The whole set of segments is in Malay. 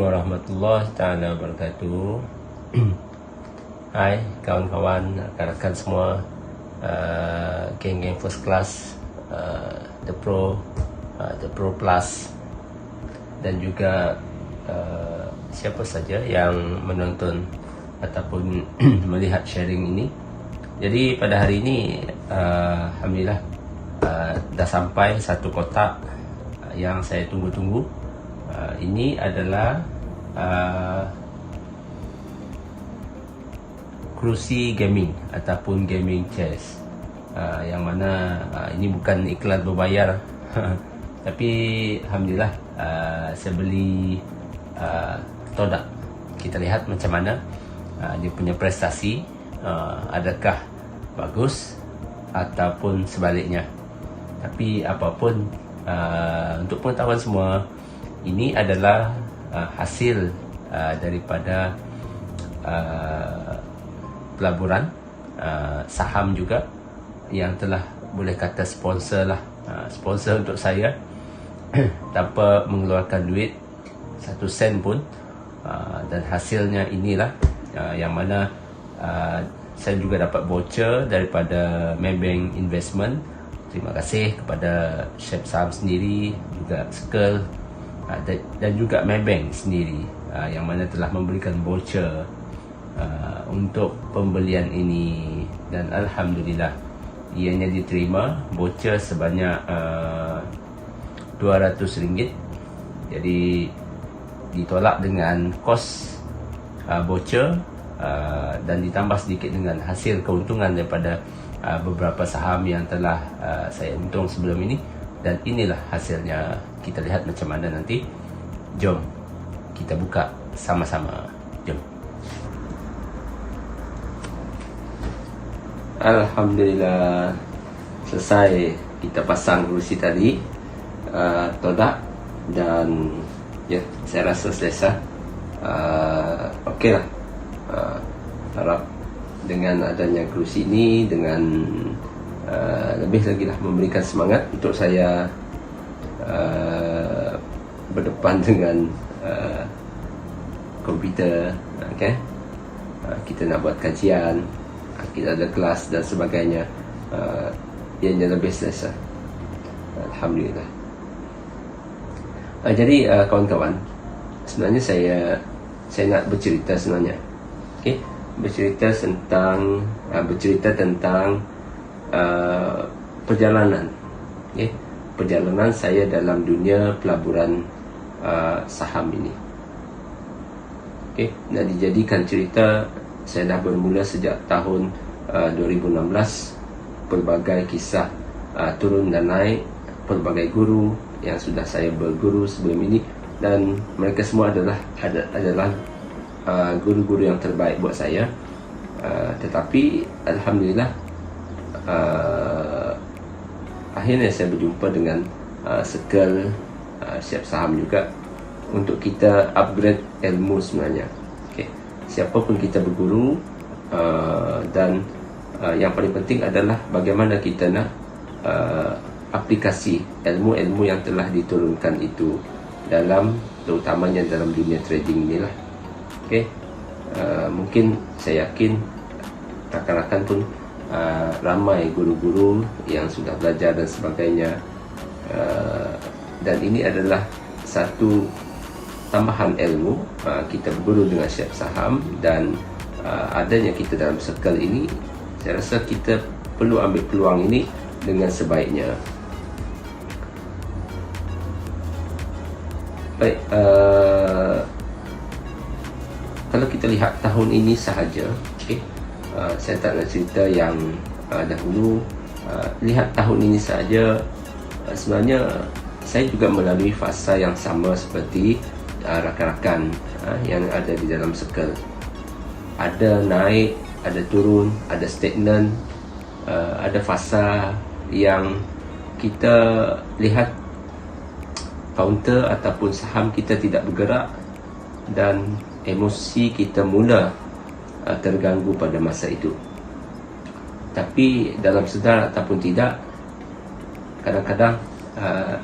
Warahmatullahi taala wabarakatuh. Hai kawan-kawan, rakan-rakan semua, geng-geng first class, the pro plus, dan juga siapa saja yang menonton ataupun melihat sharing ini. Jadi pada hari ini alhamdulillah dah sampai satu kotak yang saya tunggu-tunggu. Ini adalah kerusi gaming ataupun gaming chairs, yang mana ini bukan iklan berbayar tapi alhamdulillah saya beli produk. Kita lihat macam mana dia punya prestasi, adakah bagus ataupun sebaliknya. Tapi apapun, untuk pengetahuan semua, ini adalah hasil daripada pelaburan saham juga, yang telah boleh kata sponsor lah, sponsor untuk saya tanpa mengeluarkan duit 1 sen pun, dan hasilnya inilah yang mana saya juga dapat voucher daripada Maybank Investment. Terima kasih kepada Chef Sam sendiri, juga Circle, dan juga Maybank sendiri, yang mana telah memberikan voucher untuk pembelian ini. Dan alhamdulillah ianya diterima voucher sebanyak RM200. Jadi ditolak dengan kos voucher, dan ditambah sedikit dengan hasil keuntungan daripada beberapa saham yang telah saya untung sebelum ini. Dan inilah hasilnya. Kita lihat macam mana nanti. Jom kita buka sama-sama. Jom. Alhamdulillah selesai kita pasang kerusi tadi, todak, dan ya, saya rasa selesai. Okey lah. Harap dengan adanya kerusi ini, dengan lebih lagi lah memberikan semangat untuk saya berdepan dengan komputer. Okay? Kita nak buat kajian, kita ada kelas dan sebagainya. Ianya lebih selesa. Alhamdulillah. Jadi kawan-kawan, sebenarnya saya nak bercerita sebenarnya. Okay? Bercerita tentang perjalanan, okay? Perjalanan saya dalam dunia pelaburan saham ini. Okay? Dan dijadikan cerita, saya dah bermula sejak tahun 2016. Pelbagai kisah turun dan naik, pelbagai guru yang sudah saya berguru sebelum ini, dan mereka semua adalah guru-guru yang terbaik buat saya. Tetapi alhamdulillah akhirnya saya berjumpa dengan Circle, Chef Saham juga, untuk kita upgrade ilmu sebenarnya. Okay. Siapapun kita berguru, dan yang paling penting adalah bagaimana kita nak aplikasi ilmu-ilmu yang telah diturunkan itu dalam, terutamanya dalam dunia trading inilah. Okay. Mungkin saya yakin rakan-rakan pun ramai guru-guru yang sudah belajar dan sebagainya, dan ini adalah satu tambahan ilmu. Kita berguru dengan Chef Saham, dan adanya kita dalam circle ini, saya rasa kita perlu ambil peluang ini dengan sebaiknya. Baik, kalau kita lihat tahun ini sahaja, okay, saya tak nak cerita yang dahulu. Lihat tahun ini sahaja, sebenarnya saya juga melalui fasa yang sama seperti rakan-rakan yang ada di dalam circle. Ada naik, ada turun, ada stagnan, ada fasa yang kita lihat counter ataupun saham kita tidak bergerak, dan emosi kita mula terganggu pada masa itu. Tapi dalam sedar ataupun tidak, kadang-kadang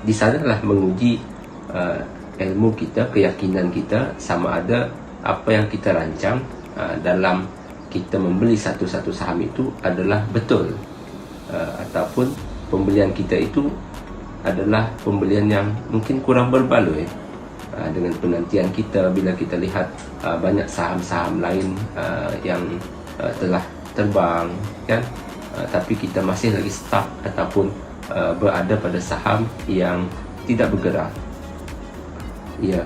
di sanalah menguji ilmu kita, keyakinan kita sama ada apa yang kita rancang dalam kita membeli satu-satu saham itu adalah betul, ataupun pembelian kita itu adalah pembelian yang mungkin kurang berbaloi dengan penantian kita bila kita lihat banyak saham-saham lain yang telah terbang, kan, tapi kita masih lagi stuck ataupun berada pada saham yang tidak bergerak. Ya,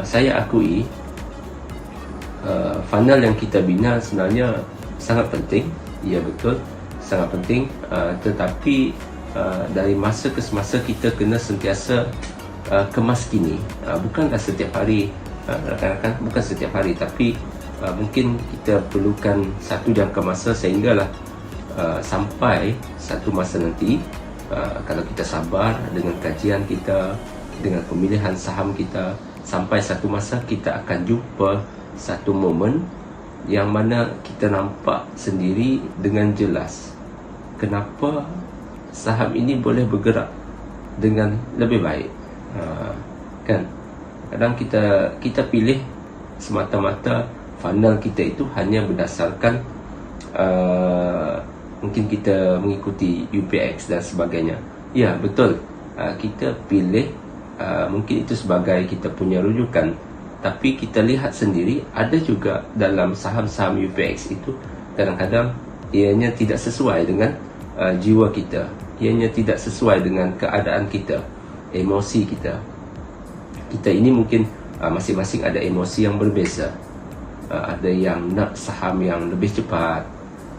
saya akui funnel yang kita bina sebenarnya sangat penting. Ya, betul, sangat penting, tetapi dari masa ke semasa kita kena sentiasa kemas kini. Bukanlah setiap hari, rakan-rakan, bukan setiap hari, tapi mungkin kita perlukan satu jangka masa sehinggalah sampai satu masa nanti, kalau kita sabar dengan kajian kita, dengan pemilihan saham kita, sampai satu masa kita akan jumpa satu momen yang mana kita nampak sendiri dengan jelas kenapa saham ini boleh bergerak dengan lebih baik. Kan, kadang kita pilih semata-mata funnel kita itu hanya berdasarkan mungkin kita mengikuti UPX dan sebagainya. Ya, betul, kita pilih mungkin itu sebagai kita punya rujukan, tapi kita lihat sendiri ada juga dalam saham-saham UPX itu kadang-kadang ianya tidak sesuai dengan jiwa kita, ianya tidak sesuai dengan keadaan kita, emosi kita. Kita ini mungkin masing-masing ada emosi yang berbeza. Ada yang nak saham yang lebih cepat,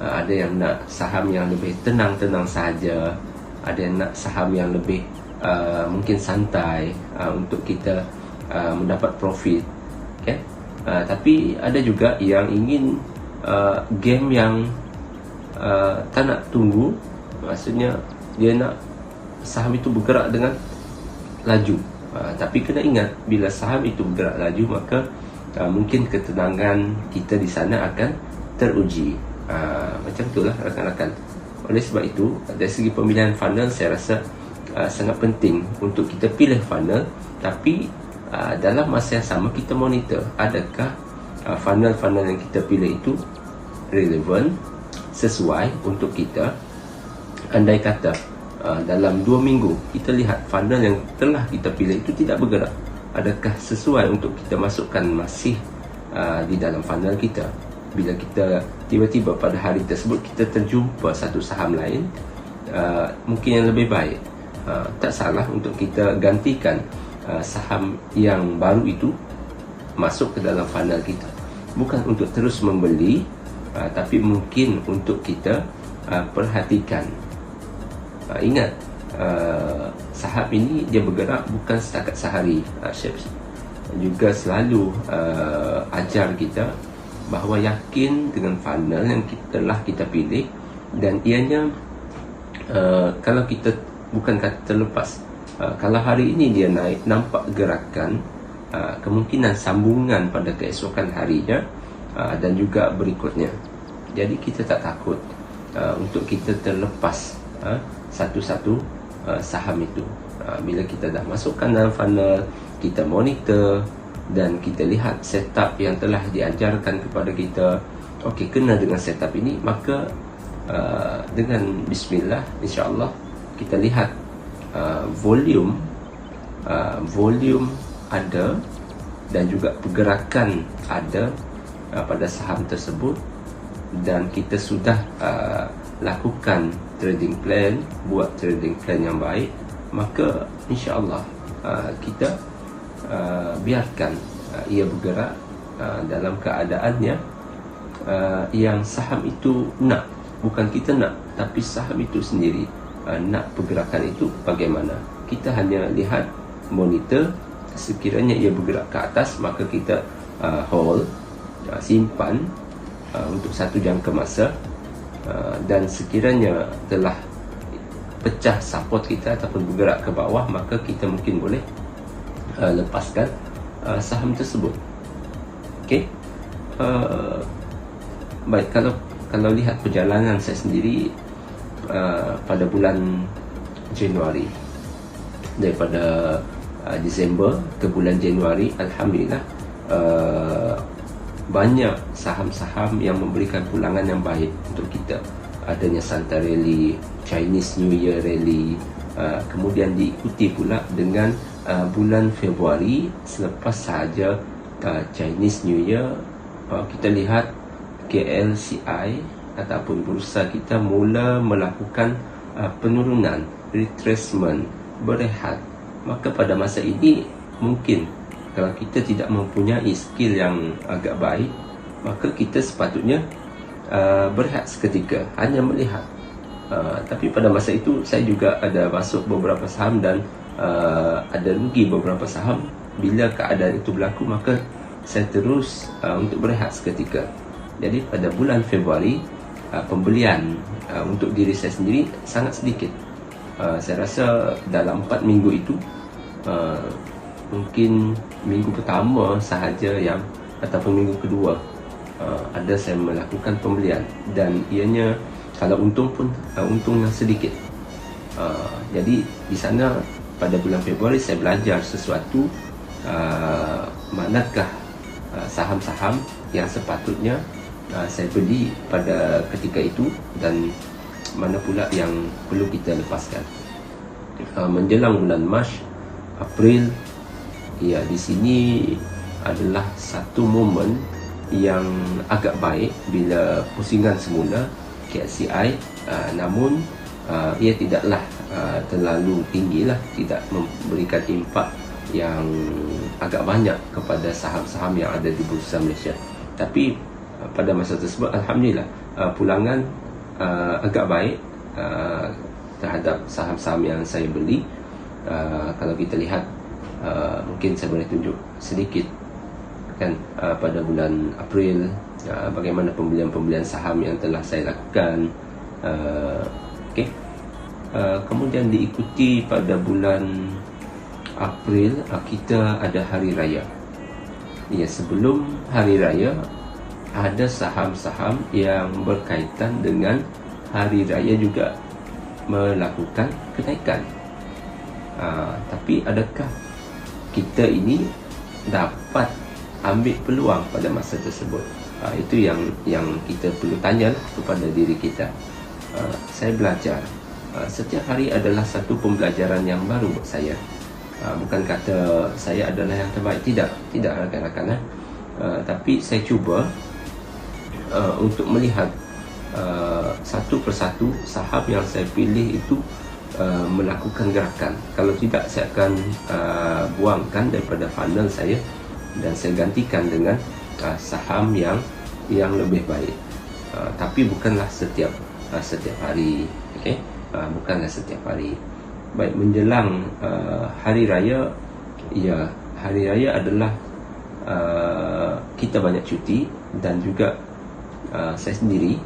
ada yang nak saham yang lebih tenang-tenang saja, ada yang nak saham yang lebih mungkin santai untuk kita mendapat profit, okay? Tapi ada juga yang ingin game yang tak nak tunggu, maksudnya dia nak saham itu bergerak dengan laju. Tapi kena ingat, bila saham itu bergerak laju, maka mungkin ketenangan kita di sana akan teruji. Macam itulah rakan-rakan. Oleh sebab itu, dari segi pemilihan funnel, saya rasa sangat penting untuk kita pilih funnel, tapi dalam masa yang sama kita monitor adakah funnel-funnel yang kita pilih itu relevan, sesuai untuk kita. Andai kata dalam 2 minggu kita lihat funnel yang telah kita pilih itu tidak bergerak, adakah sesuai untuk kita masukkan masih di dalam funnel kita? Bila kita tiba-tiba pada hari tersebut kita terjumpa satu saham lain mungkin yang lebih baik, tak salah untuk kita gantikan saham yang baru itu masuk ke dalam funnel kita. Bukan untuk terus membeli, tapi mungkin untuk kita perhatikan. Ingat, saham ini dia bergerak bukan setakat sehari. Syekh juga selalu ajar kita bahawa yakin dengan funnel yang telah kita pilih, dan ianya kalau kita bukan kata terlepas, kalau hari ini dia naik, nampak gerakan, kemungkinan sambungan pada keesokan harinya dan juga berikutnya. Jadi kita tak takut untuk kita terlepas satu-satu saham itu. Bila kita dah masukkan dalam funnel, kita monitor dan kita lihat setup yang telah diajarkan kepada kita, okey, kena dengan setup ini, maka dengan bismillah, insya-Allah kita lihat volume ada dan juga pergerakan ada pada saham tersebut, dan kita sudah lakukan trading plan, buat trading plan yang baik, maka insya-Allah kita biarkan ia bergerak dalam keadaannya yang saham itu nak. Bukan kita nak, tapi saham itu sendiri nak pergerakan itu bagaimana. Kita hanya lihat, monitor, sekiranya ia bergerak ke atas, maka kita hold, simpan untuk satu jangka masa, dan sekiranya telah pecah support kita ataupun bergerak ke bawah, maka kita mungkin boleh lepaskan saham tersebut. Okey. Baik, kalau lihat perjalanan saya sendiri pada bulan Januari, daripada Disember ke bulan Januari, alhamdulillah banyak saham-saham yang memberikan pulangan yang baik untuk kita. Adanya Santa Rally, Chinese New Year Rally, kemudian diikuti pula dengan bulan Februari selepas sahaja Chinese New Year. Kita lihat KLCI ataupun bursa kita mula melakukan penurunan, retracement, berehat. Maka pada masa ini mungkin kalau kita tidak mempunyai skill yang agak baik, maka kita sepatutnya berehat seketika, hanya melihat. Tapi pada masa itu saya juga ada masuk beberapa saham dan ada rugi beberapa saham. Bila keadaan itu berlaku, maka saya terus untuk berehat seketika. Jadi pada bulan Februari, pembelian untuk diri saya sendiri sangat sedikit. Saya rasa dalam 4 minggu itu mungkin minggu pertama sahaja yang, ataupun minggu kedua ada saya melakukan pembelian, dan ianya kalau untung pun untung yang sedikit. Jadi di sana pada bulan Februari saya belajar sesuatu, manakah saham-saham yang sepatutnya saya beli pada ketika itu dan mana pula yang perlu kita lepaskan. Menjelang bulan Mac, April, ya di sini adalah satu momen yang agak baik bila pusingan semula KSCI, namun ia tidaklah terlalu tinggi lah, tidak memberikan impak yang agak banyak kepada saham-saham yang ada di Bursa Malaysia. Tapi pada masa tersebut alhamdulillah pulangan agak baik terhadap saham-saham yang saya beli. Kalau kita lihat, mungkin saya boleh tunjuk sedikit kan, pada bulan April bagaimana pembelian-pembelian saham yang telah saya lakukan. Kemudian diikuti pada bulan April kita ada hari raya. Ya, sebelum hari raya ada saham-saham yang berkaitan dengan hari raya juga melakukan kenaikan. Tapi adakah kita ini dapat ambil peluang pada masa tersebut? Itu yang kita perlu tanya kepada diri kita. Saya belajar. Setiap hari adalah satu pembelajaran yang baru buat saya. Bukan kata saya adalah yang terbaik, tidak rakan-rakan. Tapi saya cuba untuk melihat satu persatu saham yang saya pilih itu melakukan gerakan. Kalau tidak, saya akan buangkan daripada funnel saya dan saya gantikan dengan saham yang lebih baik. Tapi bukanlah setiap hari, bukanlah setiap hari. Baik, menjelang hari raya, ya, hari raya adalah kita banyak cuti, dan juga saya sendiri,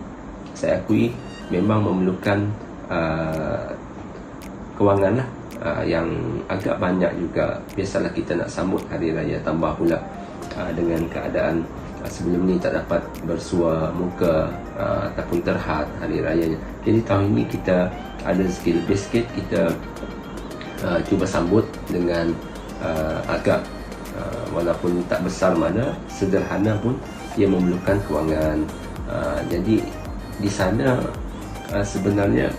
saya akui memang memerlukan kewangan lah, yang agak banyak juga. Biasalah kita nak sambut hari raya, tambah pula dengan keadaan sebelum ni tak dapat bersua muka ataupun terhad hari rayanya. Jadi tahun ini kita ada lebih sikit, kita cuba sambut dengan agak walaupun tak besar mana, sederhana pun ia memerlukan kewangan. Jadi di sana sebenarnya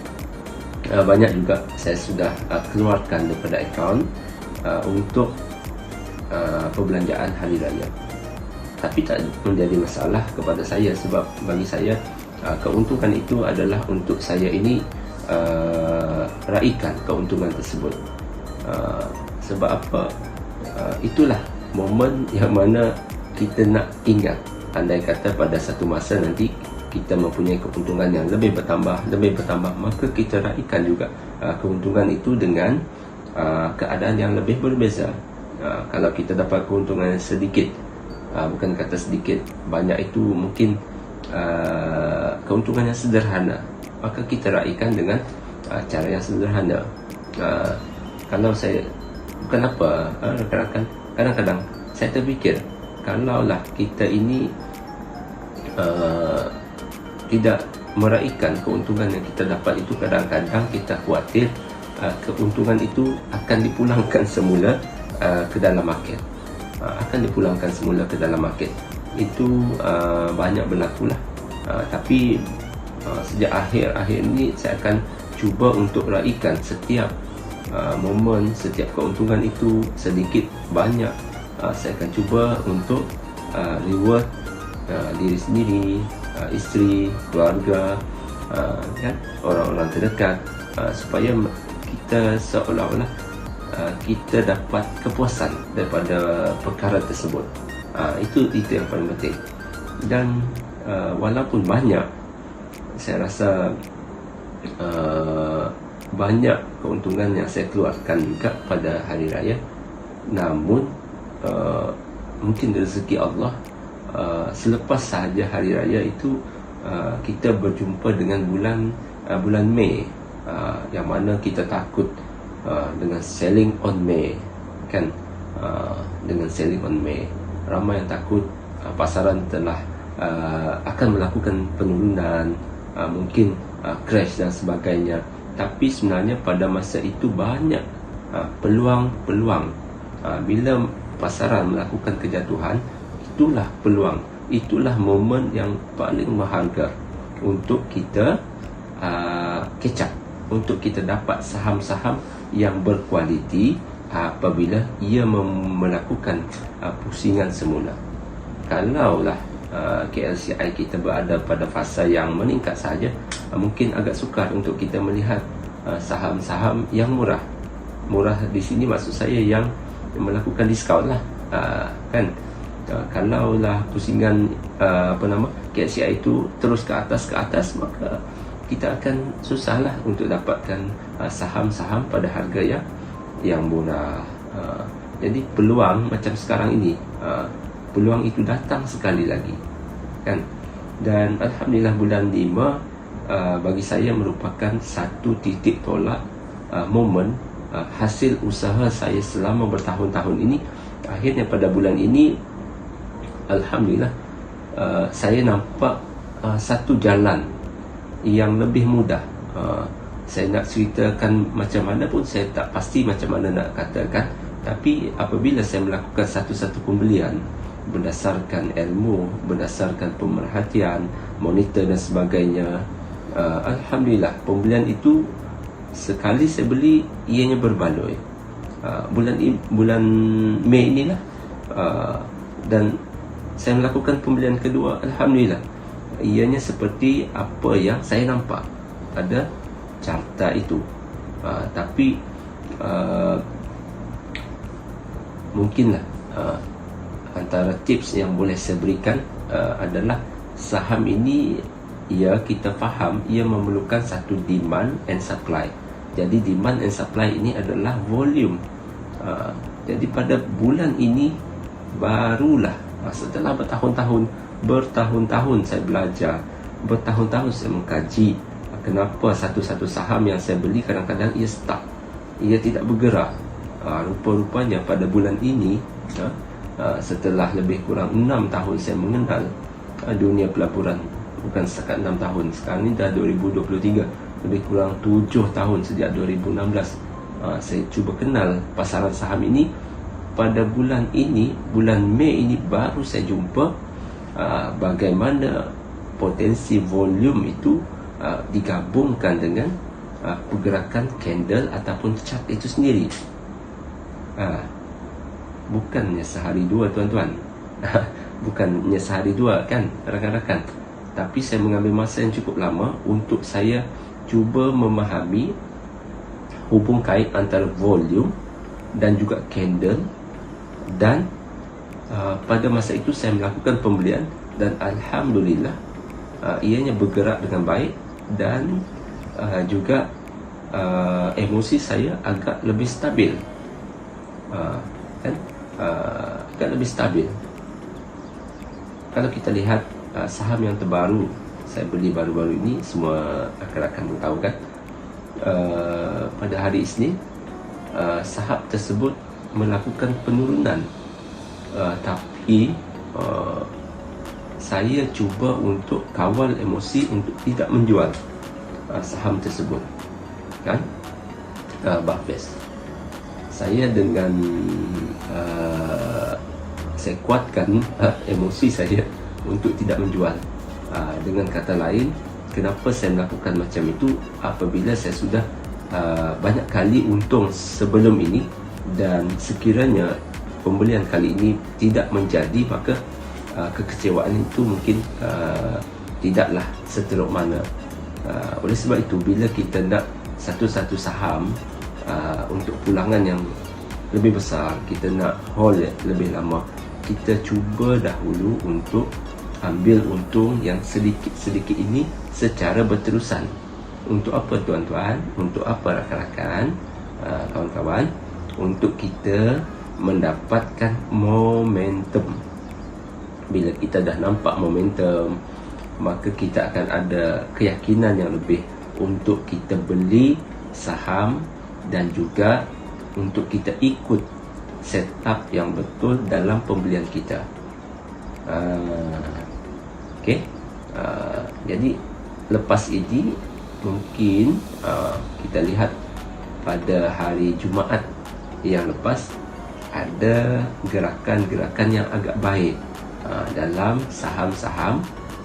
banyak juga saya sudah keluarkan daripada akaun untuk perbelanjaan hari raya. Tapi tak menjadi masalah kepada saya, sebab bagi saya keuntungan itu adalah untuk saya ini raikan keuntungan tersebut. Sebab apa? Itulah momen yang mana kita nak ingat. Andai kata pada satu masa nanti kita mempunyai keuntungan yang lebih bertambah, maka kita raikan juga keuntungan itu dengan keadaan yang lebih berbeza. Kalau kita dapat keuntungan yang sedikit, bukan kata sedikit, banyak, itu mungkin keuntungan yang sederhana, maka kita raikan dengan cara yang sederhana. Kalau saya, bukan apa, rakan-rakan, kadang-kadang saya terfikir, kalaulah kita ini tidak meraihkan keuntungan yang kita dapat itu, kadang-kadang kita khawatir keuntungan itu akan dipulangkan semula ke dalam market, akan dipulangkan semula ke dalam market. Itu banyak berlaku lah. Tapi sejak akhir ini saya akan cuba untuk raikan setiap momen, setiap keuntungan itu sedikit banyak. Saya akan cuba untuk reward diri sendiri, isteri, keluarga, kan, orang-orang terdekat, supaya kita seolah-olah kita dapat kepuasan daripada perkara tersebut. Itu yang paling penting. Dan walaupun banyak, saya rasa banyak keuntungan yang saya keluarkan juga pada hari raya, namun mungkin rezeki Allah, selepas sahaja hari raya itu kita berjumpa dengan bulan Mei, yang mana kita takut dengan selling on May, kan, dengan selling on May ramai yang takut pasaran telah akan melakukan penurunan, mungkin crash dan sebagainya. Tapi sebenarnya pada masa itu banyak peluang-peluang. Bila pasaran melakukan kejatuhan, itulah peluang, itulah momen yang paling berharga untuk kita catch up, untuk kita dapat saham-saham yang berkualiti apabila ia melakukan pusingan semula. Kalaulah KLCI kita berada pada fasa yang meningkat saja, mungkin agak sukar untuk kita melihat saham-saham yang murah. Murah di sini maksud saya yang melakukan diskaun lah, kan. Kalaulah pusingan KLCI itu terus ke atas, maka kita akan susahlah untuk dapatkan saham-saham pada harga yang murah. Jadi peluang macam sekarang ini, peluang itu datang sekali lagi, kan. Dan alhamdulillah bulan 5 bagi saya merupakan satu titik tolak, momen hasil usaha saya selama bertahun-tahun ini. Akhirnya pada bulan ini alhamdulillah saya nampak satu jalan yang lebih mudah. Saya nak ceritakan macam mana pun saya tak pasti macam mana nak katakan. Tapi apabila saya melakukan satu-satu pembelian berdasarkan ilmu, berdasarkan pemerhatian, monitor dan sebagainya, alhamdulillah pembelian itu sekali saya beli ianya berbaloi. Bulan Mei inilah, dan saya melakukan pembelian kedua, alhamdulillah ianya seperti apa yang saya nampak pada carta itu. Tapi mungkinlah antara tips yang boleh saya berikan adalah saham ini, ya, kita faham ia memerlukan satu demand and supply. Jadi demand and supply ini adalah volume. Jadi pada bulan ini barulah, setelah bertahun-tahun saya belajar, bertahun-tahun saya mengkaji kenapa satu-satu saham yang saya beli kadang-kadang ia stuck, ia tidak bergerak. Rupa-rupanya pada bulan ini, setelah lebih kurang 6 tahun saya mengenal dunia pelaburan, bukan setakat 6 tahun, sekarang ni dah 2023, lebih kurang 7 tahun sejak 2016 saya cuba kenal pasaran saham ini. Pada bulan ini, bulan Mei ini, baru saya jumpa bagaimana potensi volume itu digabungkan dengan pergerakan candle ataupun chart itu sendiri. Bukannya sehari dua, tuan-tuan. Bukannya sehari dua, kan, rakan-rakan. Tapi saya mengambil masa yang cukup lama untuk saya cuba memahami hubung kait antara volume dan juga candle. Dan pada masa itu saya melakukan pembelian, dan alhamdulillah ianya bergerak dengan baik. Dan juga emosi saya agak lebih stabil, kan, agak lebih stabil. Kalau kita lihat saham yang terbaru saya beli baru-baru ini, semua rakan-rakan pun tahu, kan, pada hari Isnin saham tersebut melakukan penurunan, tapi saya cuba untuk kawal emosi untuk tidak menjual saham tersebut, kan. Bafes saya dengan saya kuatkan emosi saya untuk tidak menjual. Dengan kata lain, kenapa saya melakukan macam itu? Apabila saya sudah banyak kali untung sebelum ini, dan sekiranya pembelian kali ini tidak menjadi, maka kekecewaan itu mungkin tidaklah seteruk mana. Oleh sebab itu, bila kita nak satu-satu saham untuk pulangan yang lebih besar, kita nak hold lebih lama, kita cuba dahulu untuk ambil untung yang sedikit-sedikit ini secara berterusan. Untuk apa tuan-tuan? Untuk apa rakan-rakan, kawan-kawan? Untuk kita mendapatkan momentum. Bila kita dah nampak momentum, maka kita akan ada keyakinan yang lebih untuk kita beli saham, dan juga untuk kita ikut setup yang betul dalam pembelian kita. Okey. Jadi lepas ini mungkin kita lihat pada hari Jumaat yang lepas ada gerakan-gerakan yang agak baik dalam saham-saham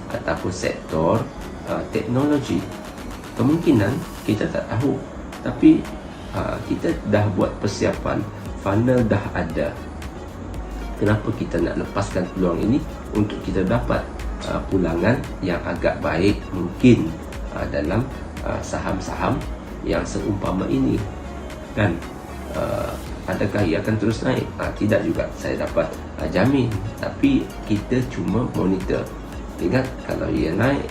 ataupun sektor teknologi. Kemungkinan kita tak tahu, tapi kita dah buat persiapan, funnel dah ada. Kenapa kita nak lepaskan peluang ini untuk kita dapat pulangan yang agak baik mungkin dalam saham-saham yang seumpama ini, kan? Adakah ia akan terus naik? Tidak juga, saya dapat jamin. Tapi kita cuma monitor. Ingat, kalau ia naik,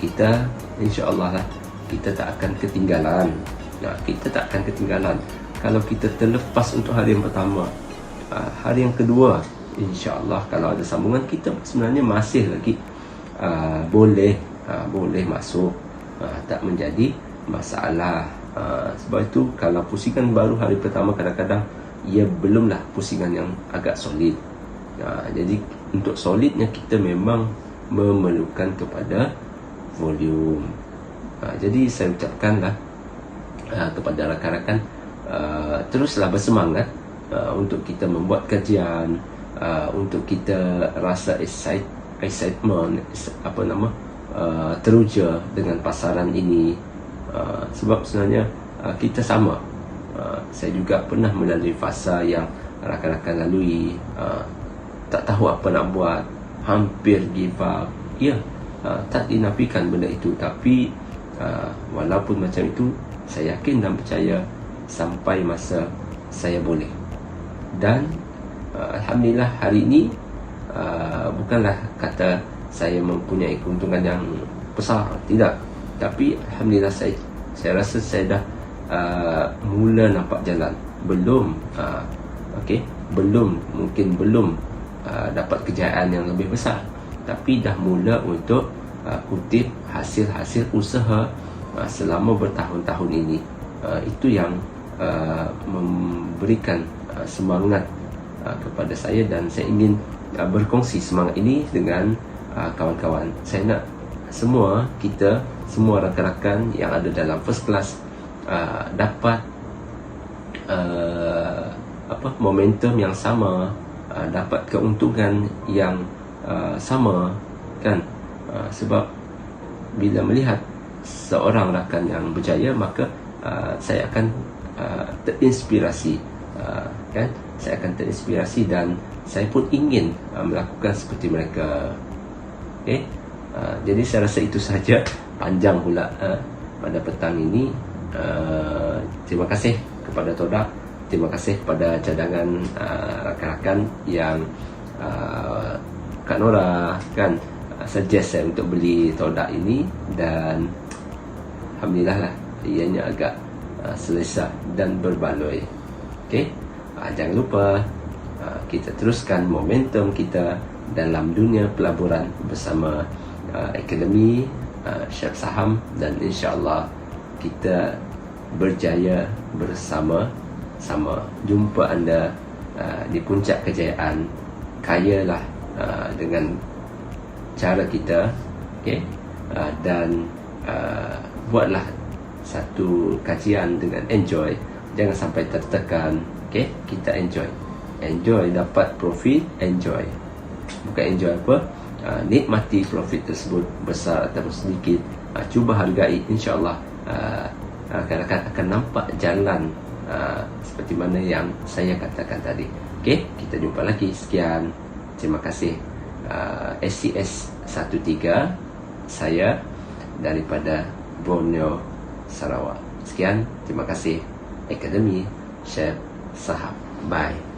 kita insya-Allah lah, kita tak akan ketinggalan. Kita tak akan ketinggalan. Kalau kita terlepas untuk hari yang pertama, hari yang kedua, insya-Allah kalau ada sambungan, kita sebenarnya masih lagi boleh masuk, tak menjadi masalah. Sebab itu kalau pusingan baru hari pertama, kadang-kadang ia belumlah pusingan yang agak solid. Jadi untuk solidnya kita memang memerlukan kepada volume. Jadi saya ucapkanlah kepada rakan-rakan, teruslah bersemangat untuk kita membuat kajian, untuk kita rasa excitement, teruja dengan pasaran ini. Sebab sebenarnya kita sama. Saya juga pernah melalui fasa yang rakan-rakan lalui, tak tahu apa nak buat, hampir give up. Ya, tak dinafikan benda itu, tapi walaupun macam itu, saya yakin dan percaya sampai masa saya boleh. Dan alhamdulillah hari ini bukanlah kata saya mempunyai keuntungan yang besar, tidak. Tapi alhamdulillah saya rasa saya dah mula nampak jalan. Belum belum dapat kejayaan yang lebih besar, tapi dah mula untuk kutip hasil-hasil usaha selama bertahun-tahun ini. Itu yang memberikan semangat kepada saya, dan saya ingin berkongsi semangat ini dengan kawan-kawan. Saya nak kita semua rakan-rakan yang ada dalam first class dapat momentum yang sama, dapat keuntungan yang sama, kan? Sebab bila melihat seorang rakan yang berjaya, maka saya akan terinspirasi, kan? Saya akan terinspirasi, dan saya pun ingin melakukan seperti mereka. Okey. Jadi saya rasa itu sahaja, panjang pula pada petang ini. Terima kasih kepada Todak, terima kasih kepada cadangan rakan-rakan yang Kak Nora, kan, suggest saya untuk beli Todak ini, dan alhamdulillah lah, ianya agak selesa dan berbaloi. Okey, jangan lupa kita teruskan momentum kita dalam dunia pelaburan bersama Akademi Chef Saham, dan insya-Allah kita berjaya bersama-sama. Jumpa anda di puncak kejayaan. Kayalah dengan cara kita, okey, dan buatlah satu kajian dengan enjoy, jangan sampai tertekan. Okey, kita enjoy. enjoy, dapat profit, enjoy. Bukan enjoy apa, nikmati profit tersebut besar atau sedikit, cuba hargai, insyaAllah akan nampak jalan seperti mana yang saya katakan tadi. Okey, kita jumpa lagi. Sekian, terima kasih. SCS 13 saya daripada Borneo, Sarawak. Sekian, terima kasih. Akademi Chef Sahab. Bye.